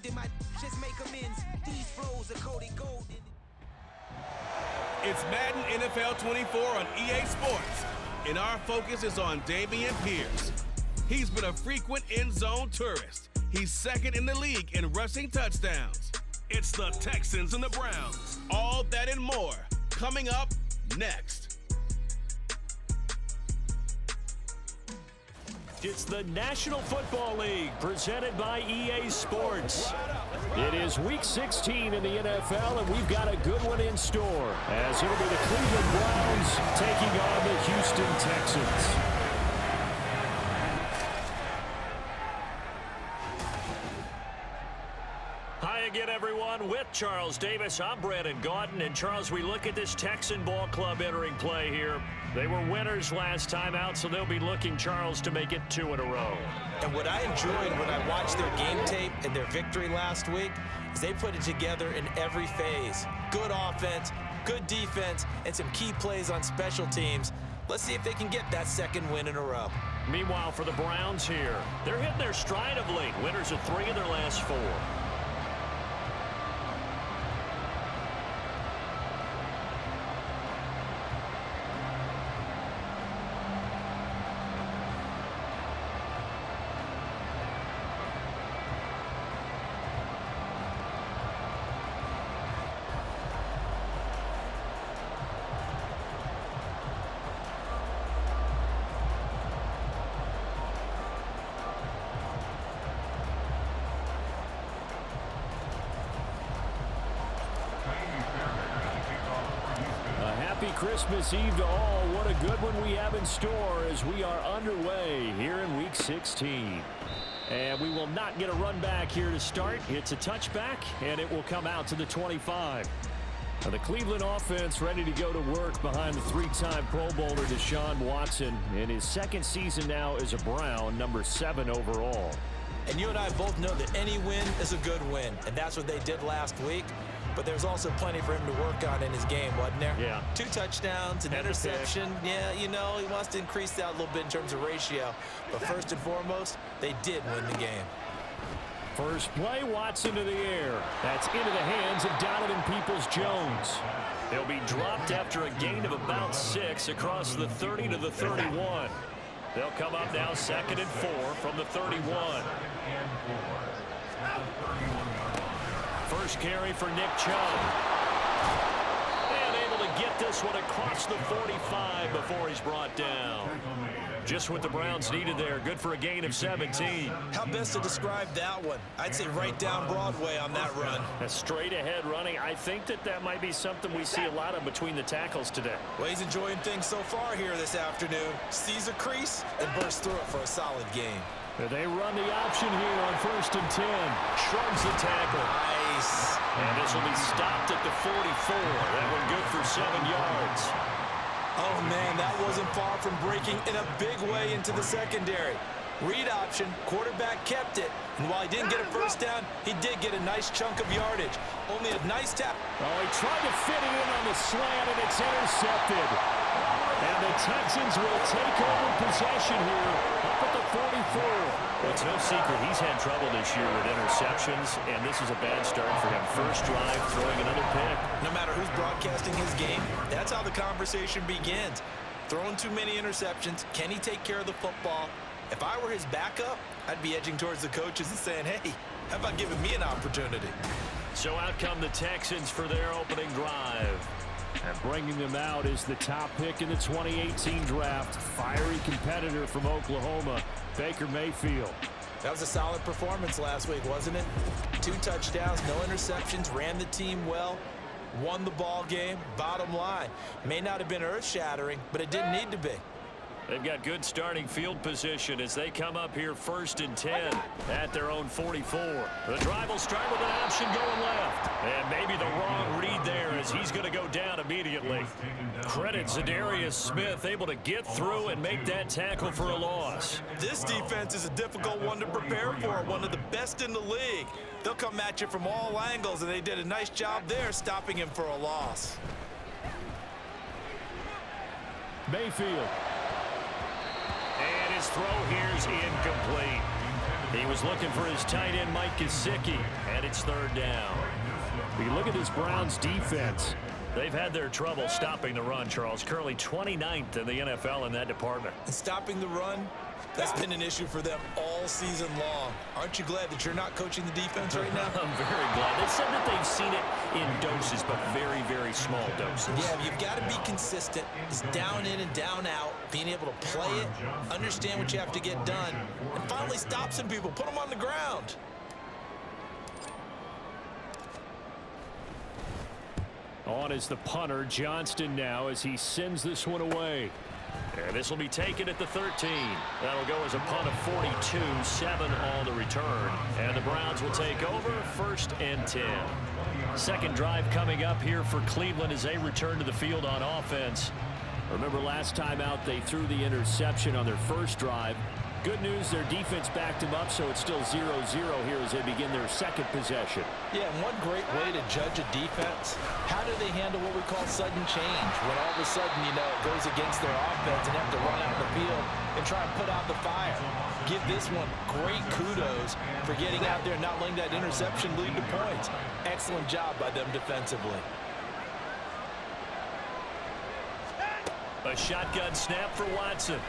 they might just make amends. These flows are coded gold. It's Madden NFL 24 on EA Sports, and our focus is on Dameon Pierce. He's been a frequent end-zone tourist. He's second in the league in rushing touchdowns. It's the Texans and the Browns. All that and more coming up next. It's the National Football League presented by EA Sports. It is Week 16 in the NFL, and we've got a good one in store, as it'll be the Cleveland Browns taking on the Houston Texans. Hi again, everyone. With Charles Davis, I'm Brandon Gaudin. And Charles, we look at this Texan ball club entering play here. They were winners last time out, so they'll be looking, Charles, to make it 2 in a row. And what I enjoyed when I watched their game tape and their victory last week is they put it together in every phase. Good offense, good defense, and some key plays on special teams. Let's see if they can get that second win in a row. Meanwhile, for the Browns here, they're hitting their stride of late. Winners of 3 of their last 4. Christmas Eve to all. What a good one we have in store as we are underway here in Week 16. And we will not get a run back here to start. It's a touchback, and it will come out to the 25. Now the Cleveland offense ready to go to work behind the 3-time Pro Bowler Deshaun Watson in his second season now as a Brown, number 7 overall. And you and I both know that any win is a good win, and that's what they did last week. But there's also plenty for him to work on in his game, wasn't there? Yeah. 2 touchdowns, an interception. Yeah, you know, he wants to increase that a little bit in terms of ratio. But first and foremost, they did win the game. First play, Watson to the air. That's into the hands of Donovan Peoples-Jones. He'll be dropped after a gain of about 6 across the 30 to the 31. They'll come up now 2nd and 4 from the 31. First carry for Nick Chubb. And able to get this one across the 45 before he's brought down. Just what the Browns needed there. Good for a gain of 17. How best to describe that one? I'd say right down Broadway on that run. A straight ahead running. I think that might be something we see a lot of between the tackles today. Well, he's enjoying things so far here this afternoon. Sees a crease and bursts through it for a solid game. They run the option here on 1st and 10. Shrugs the tackle. Nice. And this will be stopped at the 44. That one good for 7 yards. Oh, man, that wasn't far from breaking in a big way into the secondary. Read option, quarterback kept it. And while he didn't get a first down, he did get a nice chunk of yardage. Only a nice tap. Oh, he tried to fit it in on the slant, and it's intercepted. And the Texans will take over possession here up at the 44. Well, it's no secret he's had trouble this year with interceptions, and this is a bad start for him. First drive, throwing another pick. No matter who's broadcasting his game, that's how the conversation begins. Throwing too many interceptions, can he take care of the football? If I were his backup, I'd be edging towards the coaches and saying, hey, how about giving me an opportunity? So out come the Texans for their opening drive. And bringing them out is the top pick in the 2018 draft. Fiery competitor from Oklahoma, Baker Mayfield. That was a solid performance last week, wasn't it? 2 touchdowns, no interceptions, ran the team well, won the ball game. Bottom line, may not have been earth-shattering, but it didn't need to be. They've got good starting field position as they come up here 1st and 10 at their own 44. The drive will start with an option going left. And maybe the wrong read there as he's going to go down immediately. Credit Zadarius Smith able to get through and make that tackle for a loss. This defense is a difficult one to prepare for, one of the best in the league. They'll come at you from all angles, and they did a nice job there stopping him for a loss. Mayfield. And his throw here is incomplete. He was looking for his tight end, Mike Gesicki, and it's third down. We look at this Browns defense. They've had their trouble stopping the run, Charles. Currently 29th in the NFL in that department. And stopping the run, that's been an issue for them all season long. Aren't you glad that you're not coaching the defense right now? I'm very glad. They said that they've seen it in doses, but very, very small doses. Yeah, you've got to be consistent. It's down in and down out, being able to play it, understand what you have to get done, and finally stop some people, put them on the ground. On is the punter, Johnston now, as he sends this one away. And this will be taken at the 13. That'll go as a punt of 42, 7 on the return. And the Browns will take over, 1st and 10. Second drive coming up here for Cleveland as they return to the field on offense. Remember last time out they threw the interception on their first drive. Good news, their defense backed them up, so it's still 0-0 here as they begin their second possession. Yeah, and one great way to judge a defense, how do they handle what we call sudden change? When all of a sudden, you know, it goes against their offense and have to run out the field and try and put out the fire. Give this one great kudos for getting out there and not letting that interception lead to points. Excellent job by them defensively. A shotgun snap for Watson.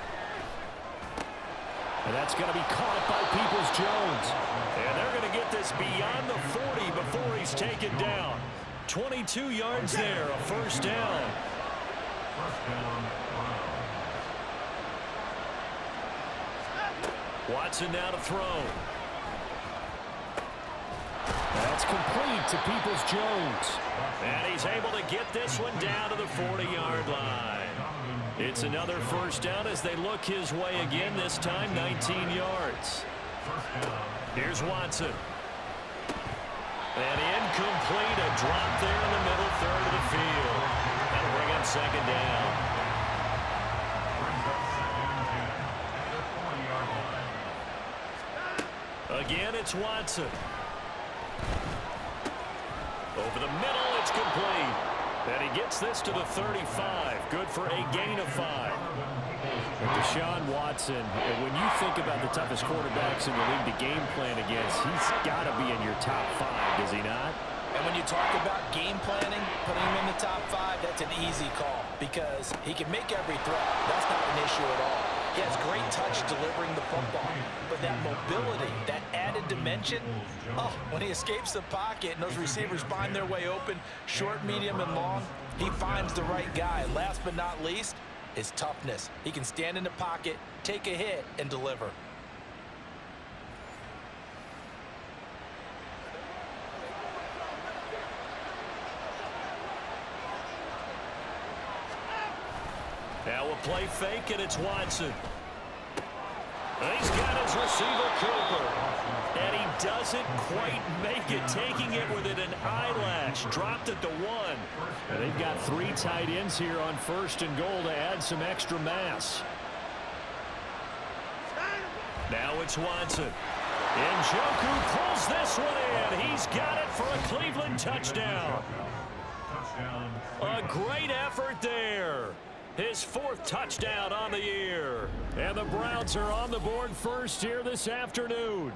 And that's going to be caught by Peoples-Jones. And they're going to get this beyond the 40 before he's taken down. 22 yards there, a first down. Watson now to throw. That's complete to Peoples-Jones. And he's able to get this one down to the 40-yard line. It's another first down as they look his way again, this time 19 yards. Here's Watson. And incomplete, a drop there in the middle third of the field. That'll bring up second down. Again, it's Watson. Over the middle, it's complete. And he gets this to the 35. Good for a gain of 5. Deshaun Watson, when you think about the toughest quarterbacks in the league to game plan against, he's got to be in your top 5, does he not? And when you talk about game planning, putting him in the top 5, that's an easy call because he can make every throw. That's not an issue at all. He has great touch delivering the football, but that mobility, that added dimension, when he escapes the pocket and those receivers find their way open, short, medium, and long, he finds the right guy. Last but not least, his toughness. He can stand in the pocket, take a hit, and deliver. Now a play fake, and it's Watson. And he's got his receiver, Cooper. And he doesn't quite make it, taking it within an eyelash. Dropped at the 1. And they've got 3 tight ends here on 1st and goal to add some extra mass. Now it's Watson. Njoku pulls this one in. He's got it for a Cleveland touchdown. A great effort there. His 4th touchdown on the year. And the Browns are on the board first here this afternoon.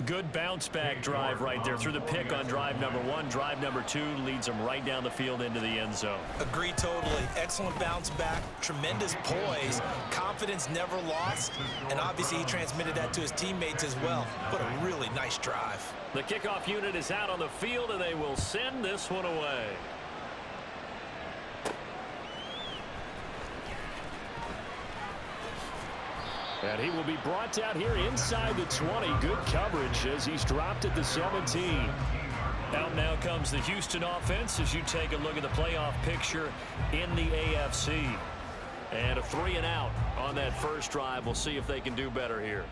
Good bounce-back drive right there through the pick on drive number 1. Drive number 2 leads them right down the field into the end zone. Agree totally. Excellent bounce back. Tremendous poise. Confidence never lost. And obviously he transmitted that to his teammates as well. What a really nice drive. The kickoff unit is out on the field, and they will send this one away. And he will be brought down here inside the 20. Good coverage as he's dropped at the 17. Out now comes the Houston offense as you take a look at the playoff picture in the AFC. And a 3-and-out on that first drive. We'll see if they can do better here.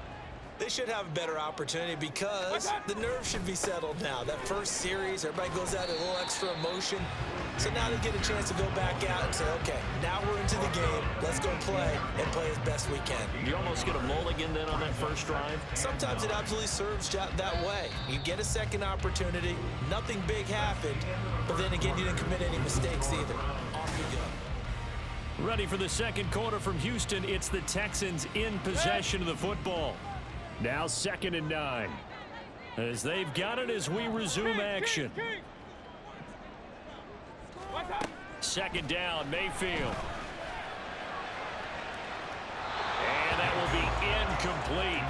They should have a better opportunity because the nerves should be settled now. That first series, everybody goes out a little extra emotion. So now they get a chance to go back out and say, okay, now we're into the game. Let's go play and play as best we can. You almost get a mulligan then on that first drive? Sometimes it absolutely serves that way. You get a second opportunity. Nothing big happened. But then again, you didn't commit any mistakes either. Off you go. Ready for the second quarter from Houston. It's the Texans in possession of the football. Now 2nd and 9. As they've got it as we resume action. 2nd down, Mayfield. And that will be incomplete.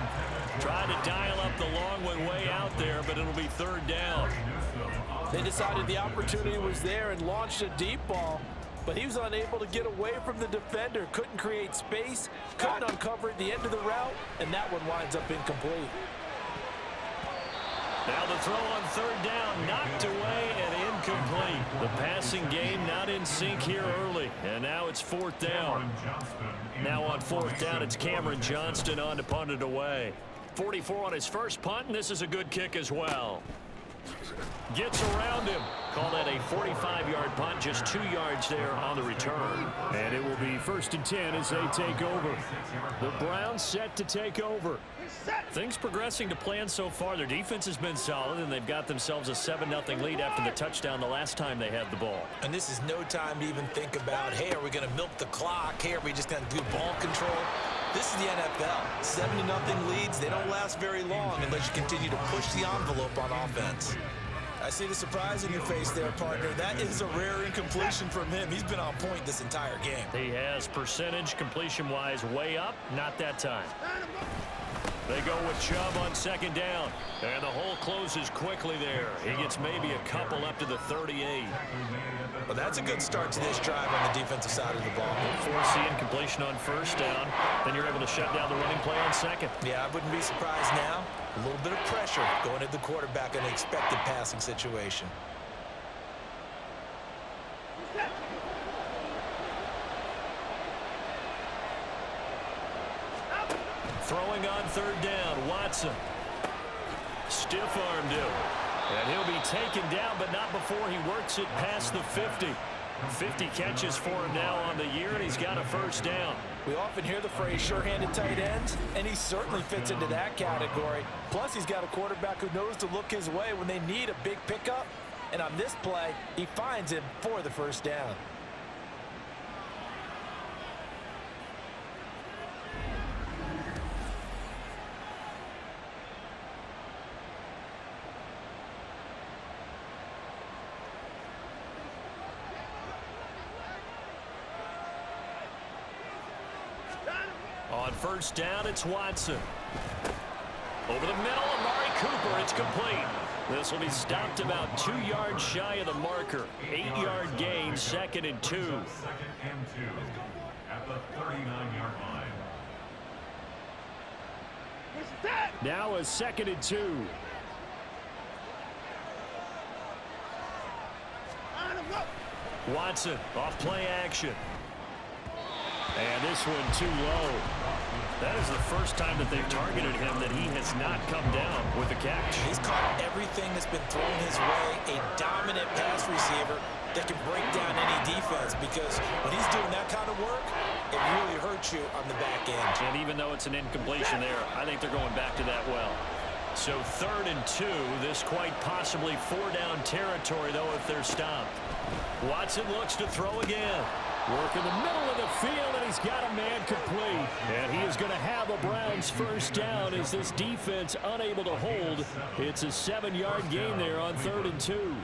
Trying to dial up the long one way out there, but it'll be 3rd down. They decided the opportunity was there and launched a deep ball, but he was unable to get away from the defender. Couldn't create space, couldn't uncover at the end of the route, and that one winds up incomplete. Now the throw on 3rd down, knocked away and incomplete. The passing game not in sync here early, and now it's 4th down. Now on 4th down, it's Cameron Johnston on to punt it away. 44 on his first punt, and this is a good kick as well. Gets around him. Call that a 45-yard punt, just 2 yards there on the return. And it will be 1st and 10 as they take over. The Browns set to take over. Things progressing to plan so far. Their defense has been solid, and they've got themselves a 7-0 lead after the touchdown the last time they had the ball. And this is no time to even think about, hey, are we going to milk the clock? Hey, are we just going to do ball control? This is the NFL. 70-0 leads, they don't last very long unless you continue to push the envelope on offense. I see the surprise in your face there, partner. That is a rare incompletion from him. He's been on point this entire game. He has percentage completion-wise way up. Not that time. They go with Chubb on 2nd down. And the hole closes quickly there. He gets maybe a couple up to the 38. Well, that's a good start to this drive on the defensive side of the ball. Force the incompletion on 1st down. Then you're able to shut down the running play on 2nd. Yeah, I wouldn't be surprised now. A little bit of pressure going at the quarterback in an expected passing situation. Throwing on 3rd down, Watson. Stiff-armed him. And he'll be taken down, but not before he works it past the 50. 50 catches for him now on the year, and he's got a 1st down. We often hear the phrase sure-handed tight ends, and he certainly fits into that category. Plus, he's got a quarterback who knows to look his way when they need a big pickup. And on this play, he finds him for the 1st down. On 1st down, it's Watson. Over the middle, Amari Cooper, it's complete. This will be stopped about 2 yards shy of the marker. 8-yard gain, 2nd and 2. At the 39-yard line. Now a 2nd and 2. Watson off play action. And this one too low. That is the first time that they've targeted him that he has not come down with a catch. He's caught everything that's been thrown his way. A dominant pass receiver that can break down any defense, because when he's doing that kind of work, it really hurts you on the back end. And even though it's an incompletion there, I think they're going back to that well. So 3rd and 2, this quite possibly 4-down territory, though, if they're stopped. Watson looks to throw again. Work in the middle of the field, and he's got a man complete. And he is going to have a Browns 1st down as this defense unable to hold. It's a 7-yard gain there on 3rd and 2.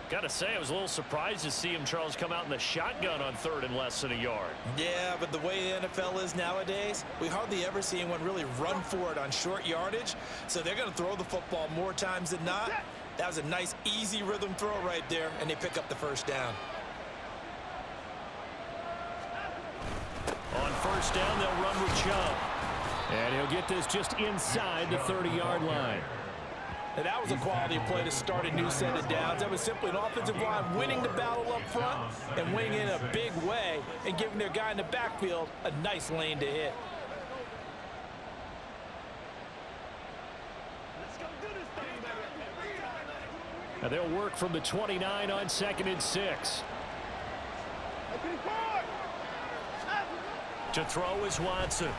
Got to say, I was a little surprised to see him, Charles, come out in the shotgun on 3rd and less than a yard. Yeah, but the way the NFL is nowadays, we hardly ever see anyone really run for it on short yardage. So they're going to throw the football more times than not. That was a nice, easy rhythm throw right there, and they pick up the 1st down. On 1st down, they'll run with Chubb. And he'll get this just inside the 30-yard line. And that was a quality play to start a new set of downs. That was simply an offensive line winning the battle up front and winning in a big way and giving their guy in the backfield a nice lane to hit. Now they'll work from the 29 on 2nd and 6. To throw is Watson.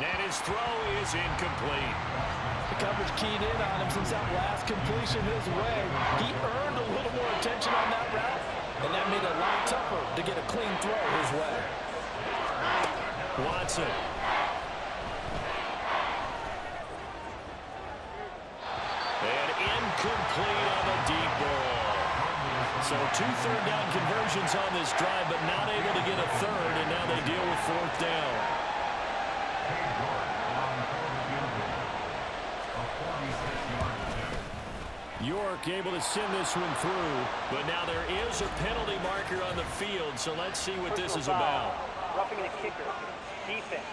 And his throw is incomplete. The coverage keyed in on him since that last completion his way. He earned a little more attention on that route, and that made it a lot tougher to get a clean throw his way. Watson. And incomplete on the deep ball. So 2 third-down conversions on this drive, but not able to get a third, and now they deal with 4th down. York able to send this one through, but now there is a penalty marker on the field, so let's see what this is about. Roughing the kicker. Defense.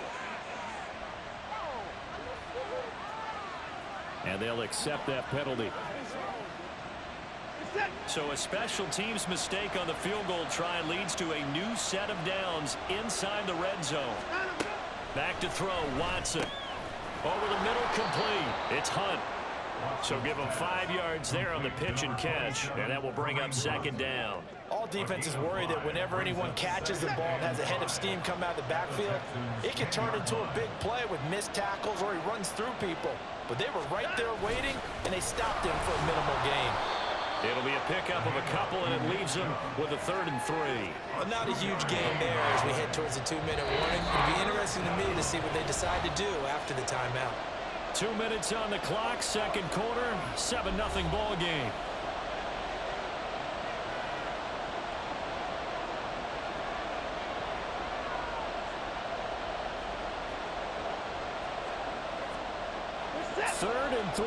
And they'll accept that penalty. So a special teams mistake on the field goal try leads to a new set of downs inside the red zone. Back to throw, Watson. Over the middle, complete. It's Hunt. So give him 5 yards there on the pitch and catch, and that will bring up 2nd down. All defenses worry that whenever anyone catches the ball and has a head of steam come out of the backfield, it can turn into a big play with missed tackles or he runs through people. But they were right there waiting, and they stopped him for a minimal gain. It'll be a pickup of a couple, and it leaves them with a 3rd and 3. Well, not a huge gain there as we head towards the 2-minute warning. It'll be interesting to me to see what they decide to do after the timeout. 2 minutes on the clock, 2nd quarter, 7-0 ball game. Third and 3.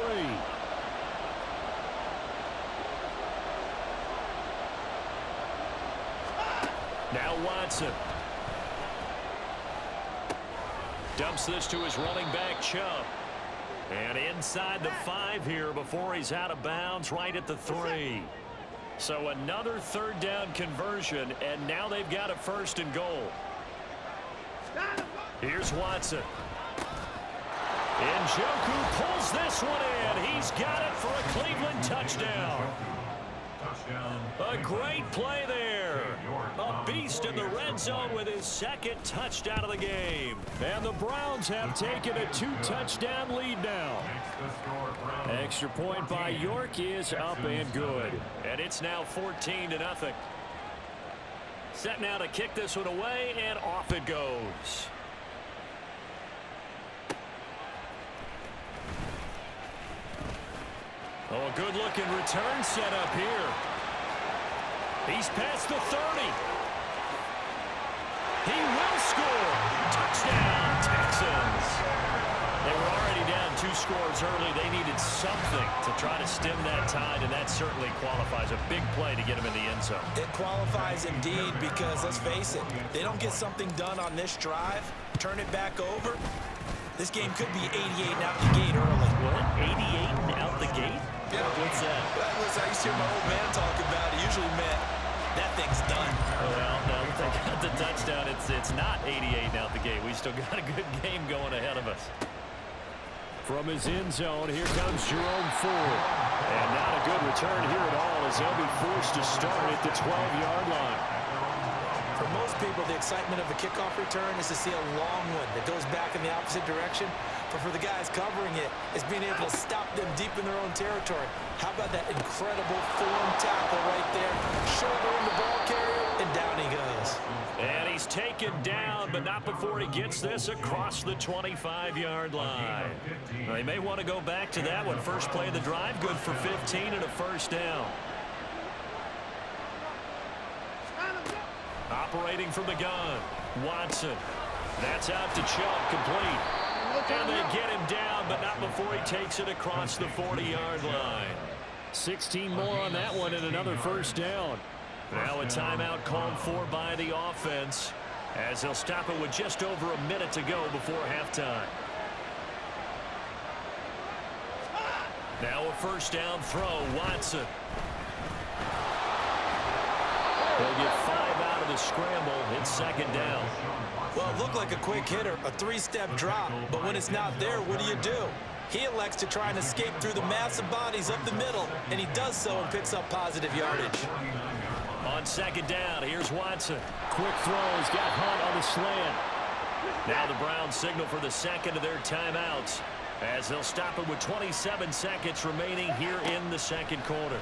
Now Watson. Dumps this to his running back, Chubb. And inside the 5 here before he's out of bounds, right at the 3. So another 3rd down conversion, and now they've got a 1st and goal. Here's Watson. Njoku pulls this one in. He's got it for a Cleveland touchdown. A great play there. A beast in the red zone with his 2nd touchdown of the game. And the Browns have taken a 2-touchdown lead now. Extra point by York is up and good. And it's now 14-0. Set now to kick this one away, and off it goes. Oh, a good-looking return set up here. He's past the 30. He will score. Touchdown, Texans. They were already down 2 scores early. They needed something to try to stem that tide, and that certainly qualifies. A big play to get him in the end zone. It qualifies indeed because, let's face it, they don't get something done on this drive, turn it back over. This game could be 88 and out the gate early. What? 88 and out the gate? Yeah. What's that? Listen, I used to hear my old man talk about it. Usually meant that thing's done. Well, now that they got the touchdown, it's not 88 and out the gate. We still got a good game going ahead of us. From his end zone, here comes Jerome Ford. And not a good return here at all as they'll be forced to start at the 12-yard line. For most people, the excitement of a kickoff return is to see a long one that goes back in the opposite direction. But for the guys covering it, is being able to stop them deep in their own territory. How about that incredible form tackle right there? Shouldering the ball carrier, and down he goes. And he's taken down, but not before he gets this across the 25-yard line. They may want to go back to that one. First play of the drive, good for 15 and a 1st down. Operating from the gun, Watson. That's out to Chubb, complete. And they get him down, but not before he takes it across the 40-yard line. 16 more on that one and another 1st down. Now a timeout called for by the offense as they'll stop it with just over a minute to go before halftime. Now a 1st down throw, Watson. They'll get 5 out of the scramble. It's 2nd down. Well, it looked like a quick hitter, a 3-step drop, but when it's not there, what do? He elects to try and escape through the massive bodies up the middle, and he does so and picks up positive yardage. On 2nd down, here's Watson. Quick throw, he's got Hunt on the slant. Now the Browns signal for the 2nd of their timeouts as they'll stop it with 27 seconds remaining here in the 2nd quarter.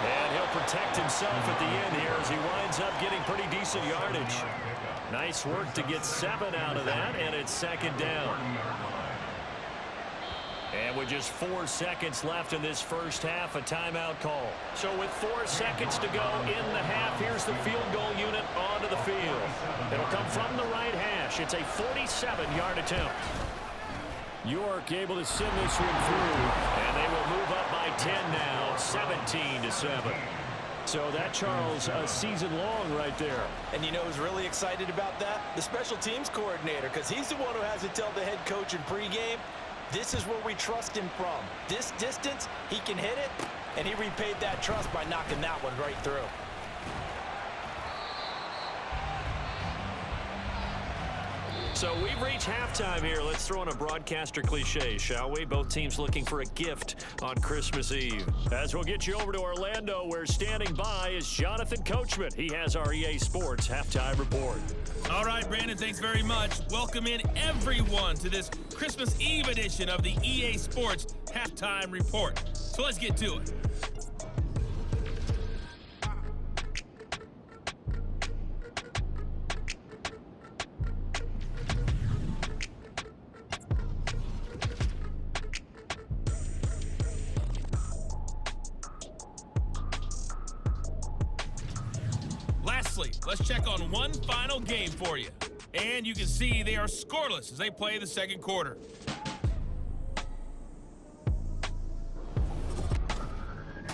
And he'll protect himself at the end here as he winds up getting pretty decent yardage. Nice work to get 7 out of that, and it's 2nd down. And with just 4 seconds left in this first half, a timeout call. So with 4 seconds to go in the half, here's the field goal unit onto the field. It'll come from the right hash. It's a 47-yard attempt. York able to send this one through, and they will move up by 10 now, 17-7. So that, Charles, a season long right there. And you know who's really excited about that? The special teams coordinator, because he's the one who has to tell the head coach in pregame, this is where we trust him from. This distance, he can hit it, and he repaid that trust by knocking that one right through. So we've reached halftime here. Let's throw in a broadcaster cliche, shall we? Both teams looking for a gift on Christmas Eve. As we'll get you over to Orlando, where standing by is Jonathan Coachman. He has our EA Sports halftime report. All right, Brandon, thanks very much. Welcome in everyone to this Christmas Eve edition of the EA Sports halftime report. So let's get to it. Let's check on one final game for you. And you can see they are scoreless as they play the second quarter.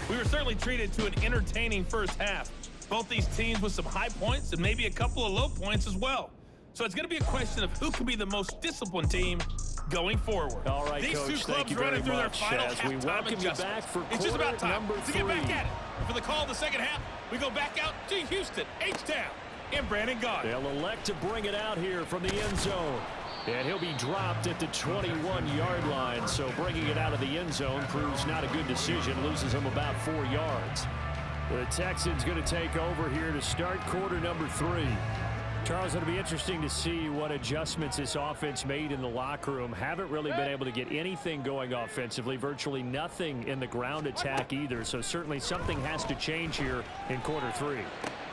We were certainly treated to an entertaining first half. Both these teams with some high points and maybe a couple of low points as well. So it's going to be a question of who can be the most disciplined team going forward. All right, these Coach, two clubs running through their final as we welcome you back for it's just about time number to 3. get back at it. And for the call of the second half, we go back out to Houston, H-Town, and Brandon Gaudin. They'll elect to bring it out here from the end zone. And he'll be dropped at the 21-yard line. So bringing it out of the end zone proves not a good decision. Loses him about 4 yards. The Texans going to take over here to start quarter number 3. Charles, it'll be interesting to see what adjustments this offense made in the locker room. Haven't really been able to get anything going offensively. Virtually nothing in the ground attack either. So certainly something has to change here in quarter 3.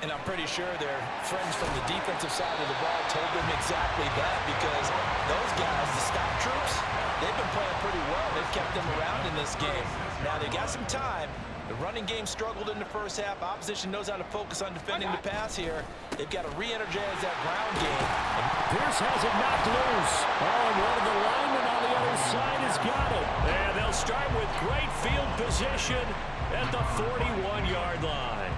And I'm pretty sure their friends from the defensive side of the ball told them exactly that, because those guys, the stop troops, they've been playing pretty well. They've kept them around in this game. Now they got some time. The running game struggled in the first half. Opposition knows how to focus on defending the pass here. They've got to re-energize that ground game. Pierce has it knocked loose. Oh, and one of the linemen on the other side has got it. And they'll start with great field position at the 41-yard line.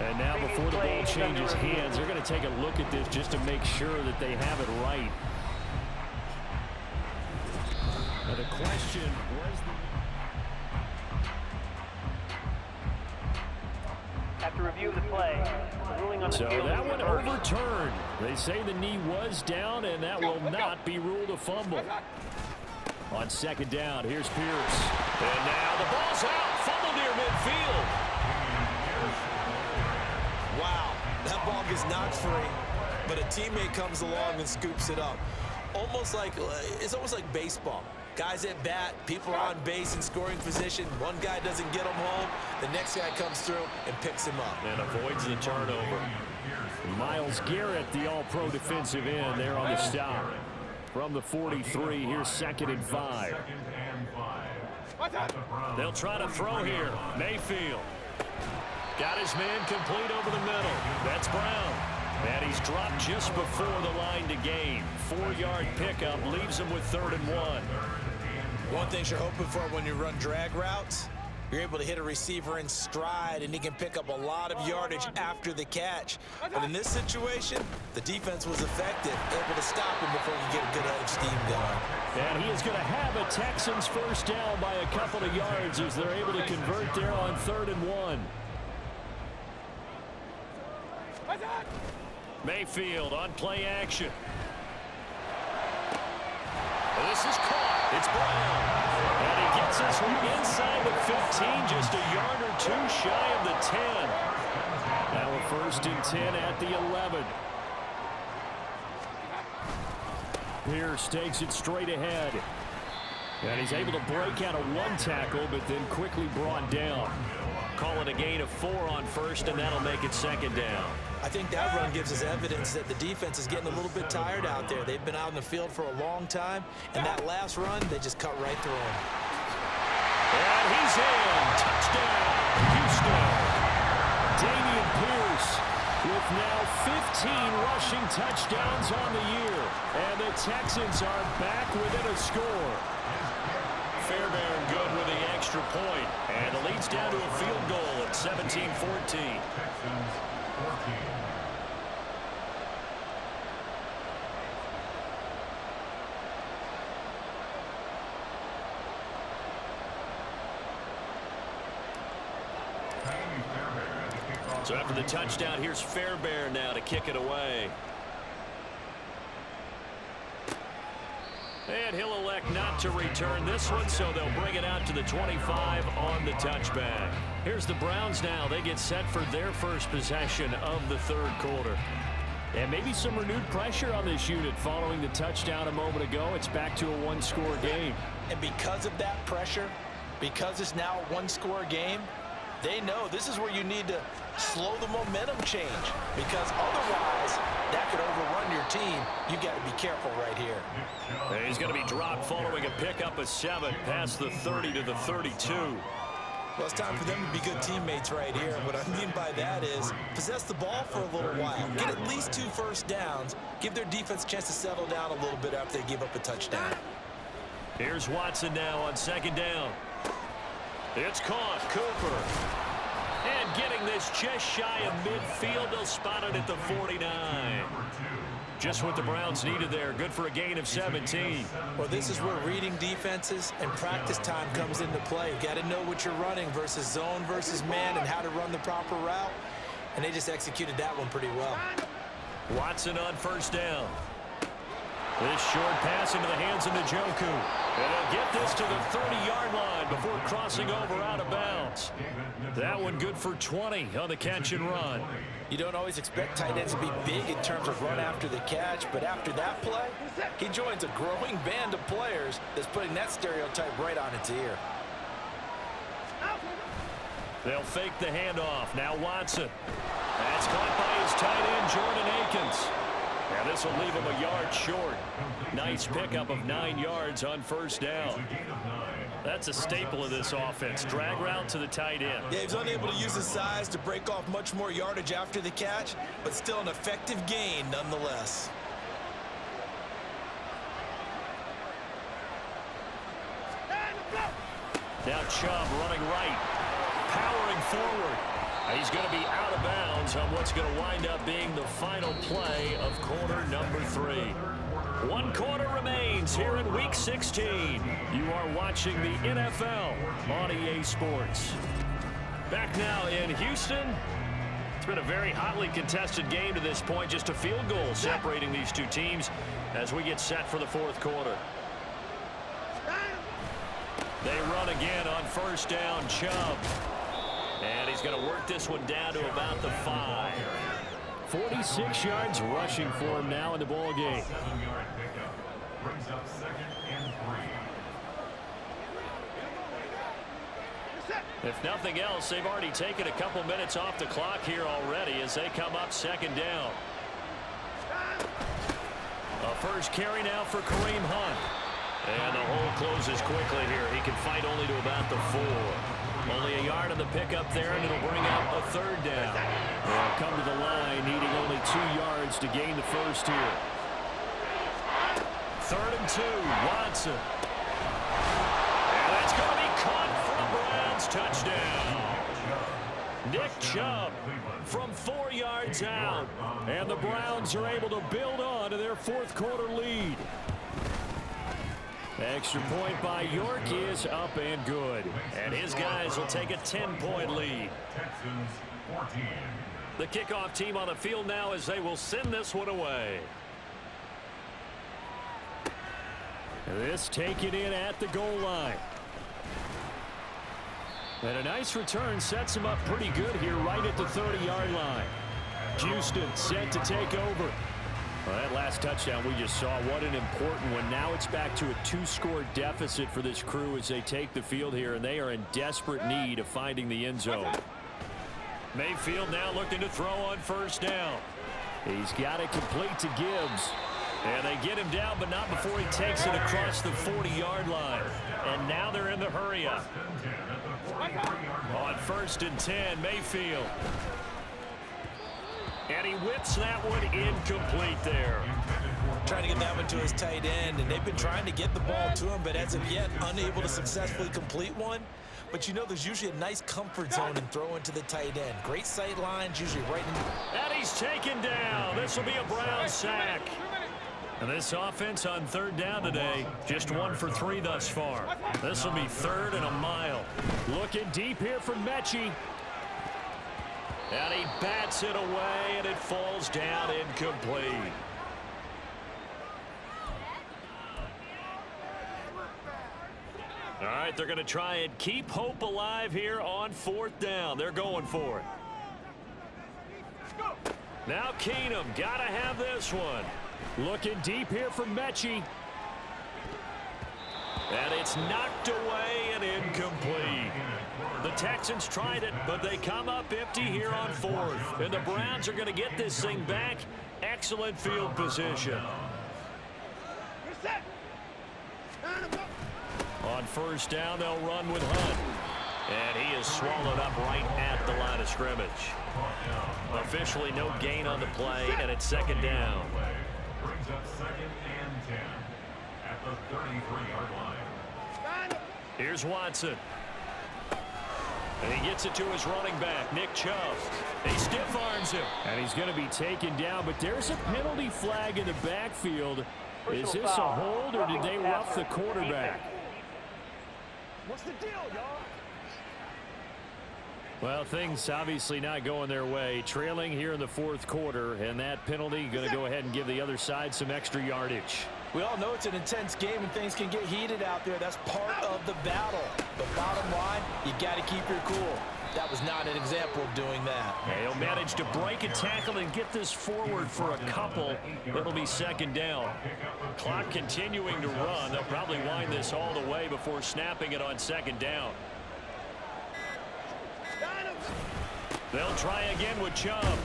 And now before the ball changes hands, they're going to take a look at this just to make sure that they have it right. Now the question was After review of the play, the ruling on the field. So that one overturned. They say the knee was down, and that will not be ruled a fumble. On second down, here's Pierce. And now the ball's out. Fumble near midfield. Wow, that ball gets knocked free, but a teammate comes along and scoops it up. It's almost like baseball. Guys at bat, people are on base in scoring position. One guy doesn't get him home. The next guy comes through and picks him up. And avoids the turnover. Miles Garrett, the all-pro defensive end, there on the stop. From the 43, here's 2nd and 5. They'll try to throw here. Mayfield. Got his man complete over the middle. That's Brown. And he's dropped just before the line to gain. 4-yard pickup leaves him with 3rd and 1. One thing you're hoping for when you run drag routes, you're able to hit a receiver in stride, and he can pick up a lot of yardage after the catch. But in this situation, the defense was effective, able to stop him before he get a good head of steam going. And he is going to have a Texans first down by a couple of yards as they're able to convert there on 3rd and 1. Mayfield on play action. This is caught. It's Brown. And he gets this one inside the 15, just a yard or 2 shy of the 10. Now a 1st and 10 at the 11. Pierce takes it straight ahead. And he's able to break out of 1 tackle, but then quickly brought down. Call it a gain of 4 on 1st, and that'll make it 2nd down. I think that run gives us evidence that the defense is getting a little bit tired out there. They've been out in the field for a long time, and that last run, they just cut right through them. And he's in. Touchdown, Houston. Dameon Pierce with now 15 rushing touchdowns on the year. And the Texans are back within a score. Fairbairn good with the extra point. And the lead's down to a field goal at 17-14. So after the touchdown, here's Fairbairn now to kick it away. And he'll elect not to return this one, so they'll bring it out to the 25 on the touchback. Here's the Browns now. They get set for their first possession of the third quarter. And maybe some renewed pressure on this unit following the touchdown a moment ago. It's back to a one-score game. And because of that pressure, because it's now a one-score game, they know this is where you need to slow the momentum change, because otherwise that could overrun your team. You've got to be careful right here. And he's going to be dropped following a pickup of 7 past the 30 to the 32. Well, it's time for them to be good teammates right here. What I mean by that is possess the ball for a little while. Get at least 2 first downs. Give their defense a chance to settle down a little bit after they give up a touchdown. Here's Watson now on second down. It's caught. Cooper. And getting this just shy of midfield. They'll spot it at the 49. Just what the Browns needed there. Good for a gain of 17. Well, this is where reading defenses and practice time comes into play. You've got to know what you're running versus zone versus man and how to run the proper route. And they just executed that one pretty well. Watson on first down. This short pass into the hands of Njoku. And they'll get this to the 30-yard line before crossing over out of bounds. That one good for 20 on the catch and run. You don't always expect tight ends to be big in terms of run after the catch, but after that play, he joins a growing band of players that's putting that stereotype right on its ear. They'll fake the handoff. Now Watson. That's caught by his tight end, Jordan Akins. And this will leave him a yard short. Nice pickup of 9 yards on first down. That's a staple of this offense. Drag route to the tight end. Yeah, he's unable to use his size to break off much more yardage after the catch, but still an effective gain nonetheless. Now Chubb running right, powering forward. He's going to be out of bounds on what's going to wind up being the final play of quarter number 3. 1 quarter remains here in Week 16. You are watching the NFL on EA Sports. Back now in Houston. It's been a very hotly contested game to this point. Just a field goal separating these two teams as we get set for the fourth quarter. They run again on first down. Chubb. And he's going to work this one down to about the 5. 46 yards rushing for him now in the ball game. 7-yard pickup brings up 2nd and 3. If nothing else, they've already taken a couple minutes off the clock here already as they come up second down. A first carry now for Kareem Hunt. And the hole closes quickly here. He can fight only to about the 4. Only a yard on the pickup there, and it'll bring up a third down. They'll come to the line, needing only 2 yards to gain the first here. 3rd and 2, Watson. And that's going to be caught for a Browns touchdown. Nick Chubb from 4 yards out. And the Browns are able to build on to their fourth quarter lead. Extra point by York is up and good. And his guys will take a 10-point lead. Texans 14. The kickoff team on the field now as they will send this one away. This taken in at the goal line. And a nice return sets him up pretty good here right at the 30-yard line. Houston set to take over. Well, that last touchdown we just saw, what an important one. Now it's back to a 2-score deficit for this crew as they take the field here, and they are in desperate need of finding the end zone. Mayfield now looking to throw on first down. He's got it complete to Gibbs. And they get him down, but not before he takes it across the 40-yard line. And now they're in the hurry up. On 1st and 10, Mayfield. And he whips that one incomplete there. Trying to get that one to his tight end, and they've been trying to get the ball to him, but as of yet, unable to successfully complete one. But you know there's usually a nice comfort zone in throwing to the tight end. Great sight lines, usually right in. And he's taken down. This will be a Brown sack. And this offense on 3rd down today, just 1 for 3 thus far. This will be 3rd and a mile. Looking deep here from Mechie. And he bats it away, and it falls down incomplete. All right, they're going to try and keep hope alive here on 4th down. They're going for it. Now Keenum, got to have this one. Looking deep here from Mechie. And it's knocked away and incomplete. The Texans tried it, but they come up empty here on 4th. And the Browns are going to get this thing back. Excellent field position. On 1st down, they'll run with Hunt. And he is swallowed up right at the line of scrimmage. Officially no gain on the play, and it's 2nd down. Brings up 2nd and 10 at the 33-yard line. Here's Watson. And he gets it to his running back, Nick Chubb. He stiff arms him. And he's going to be taken down, but there's a penalty flag in the backfield. Is this a hold, or did they rough the quarterback? What's the deal, y'all? Well, things obviously not going their way. Trailing here in the 4th quarter, and that penalty going to go ahead and give the other side some extra yardage. We all know it's an intense game and things can get heated out there. That's part of the battle. But bottom line, you got to keep your cool. That was not an example of doing that. Yeah, he'll manage to break a tackle and get this forward for a couple. It'll be 2nd down. Clock continuing to run. They'll probably wind this all the way before snapping it on 2nd down. They'll try again with Chubb.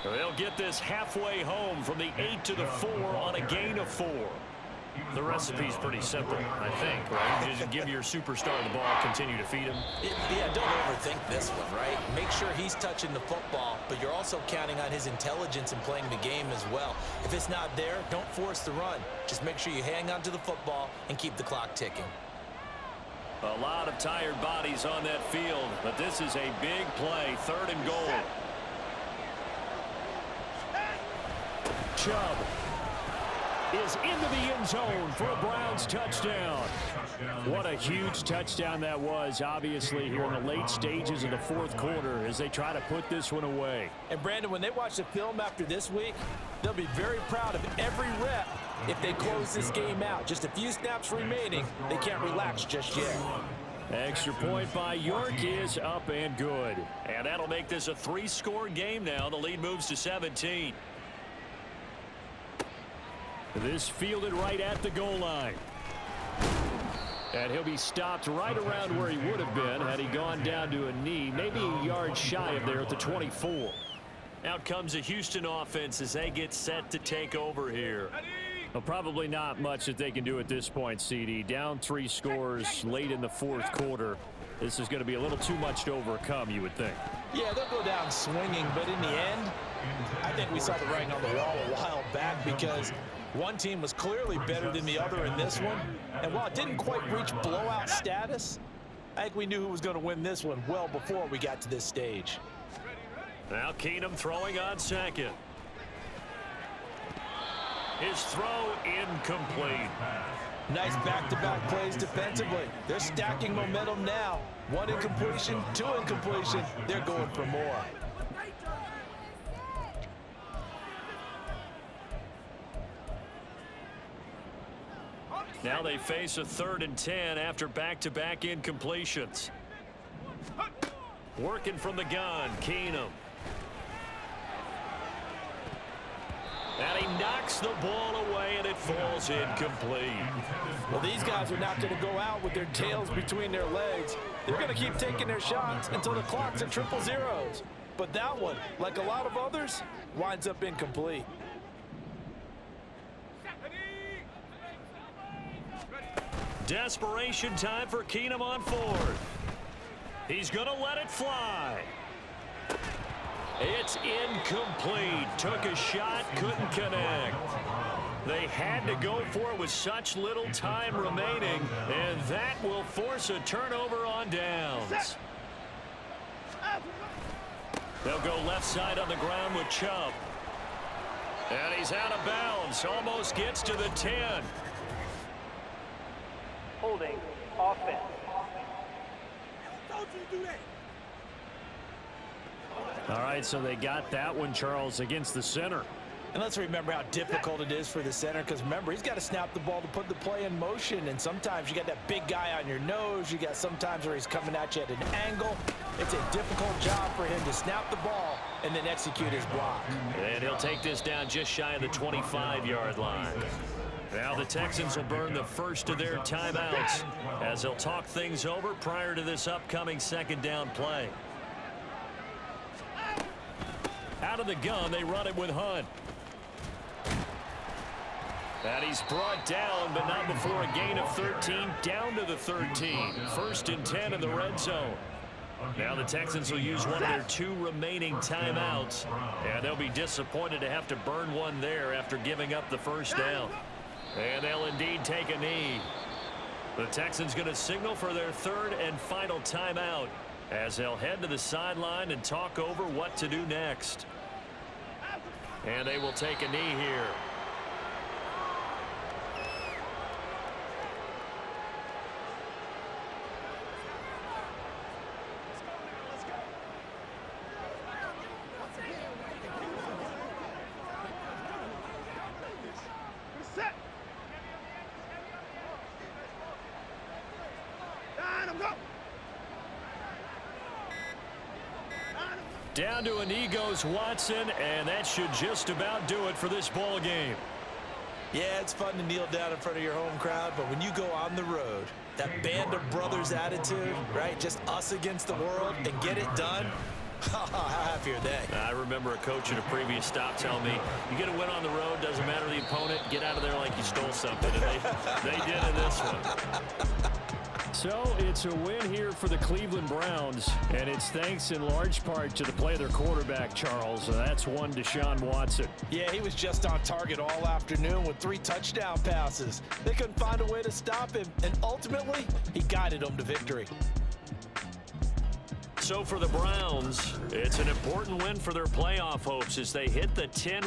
They'll get this halfway home from the 8 to the 4 on a gain of 4. The recipe's pretty simple, I think, right? You just give your superstar the ball, continue to feed him. Yeah, don't overthink this one, right? Make sure he's touching the football, but you're also counting on his intelligence in playing the game as well. If it's not there, don't force the run. Just make sure you hang on to the football and keep the clock ticking. A lot of tired bodies on that field, but this is a big play, 3rd and goal. Chubb is into the end zone for a Browns touchdown. What a huge touchdown that was, obviously, here in the late stages of the 4th quarter as they try to put this one away. And, Brandon, when they watch the film after this week, they'll be very proud of every rep if they close this game out. Just a few snaps remaining. They can't relax just yet. Extra point by York is up and good. And that'll make this a 3-score game now. The lead moves to 17. This fielded right at the goal line. And he'll be stopped right around where he would have been had he gone down to a knee, maybe a yard shy of there at the 24. Out comes the Houston offense as they get set to take over here. Well, probably not much that they can do at this point, CD. Down 3 scores late in the 4th quarter. This is going to be a little too much to overcome, you would think. Yeah, they'll go down swinging, but in the end, I think we saw the writing on the wall a while back because one team was clearly better than the other in this one. And while it didn't quite reach blowout status, I think we knew who was going to win this one well before we got to this stage. Now Keenum throwing on 2nd. His throw incomplete. Nice back-to-back plays defensively. They're stacking momentum now. 1 incompletion, 2 incompletion. They're going for more. Now they face a 3rd and 10 after back-to-back incompletions. Working from the gun, Keenum. And he knocks the ball away, and it falls incomplete. Well, these guys are not going to go out with their tails between their legs. They're going to keep taking their shots until the clock's at 000. But that one, like a lot of others, winds up incomplete. Desperation time for Keenum on fourth. He's going to let it fly. It's incomplete. Took a shot, couldn't connect. They had to go for it with such little time remaining, and that will force a turnover on downs. They'll go left side on the ground with Chubb. And he's out of bounds. Almost gets to the 10. Holding offense. All right, so they got that one, Charles, against the center. And let's remember how difficult it is for the center, because remember, he's got to snap the ball to put the play in motion, and sometimes you got that big guy on your nose. You got sometimes where he's coming at you at an angle. It's a difficult job for him to snap the ball and then execute his block. And he'll take this down just shy of the 25-yard line. Now the Texans will burn the first of their timeouts as they'll talk things over prior to this upcoming second down play. Out of the gun, they run it with Hunt. And he's brought down, but not before a gain of 13, down to the 13. First and 10 in the red zone. Now the Texans will use one of their 2 remaining timeouts, and they'll be disappointed to have to burn one there after giving up the first down. And they'll indeed take a knee. The Texans going to signal for their 3rd and final timeout as they'll head to the sideline and talk over what to do next. And they will take a knee here. Down to a knee goes Watson, and that should just about do it for this ball game. Yeah, it's fun to kneel down in front of your home crowd, but when you go on the road, that band of brothers attitude, right, just us against the world, and get it done, how happy are they? I remember a coach at a previous stop telling me, you get a win on the road, doesn't matter the opponent, get out of there like you stole something, and they did in this one. So it's a win here for the Cleveland Browns, and it's thanks in large part to the play of their quarterback, Charles. That's one Deshaun Watson. Yeah, he was just on target all afternoon with 3 touchdown passes. They couldn't find a way to stop him, and ultimately, he guided them to victory. So for the Browns, it's an important win for their playoff hopes as they hit the 10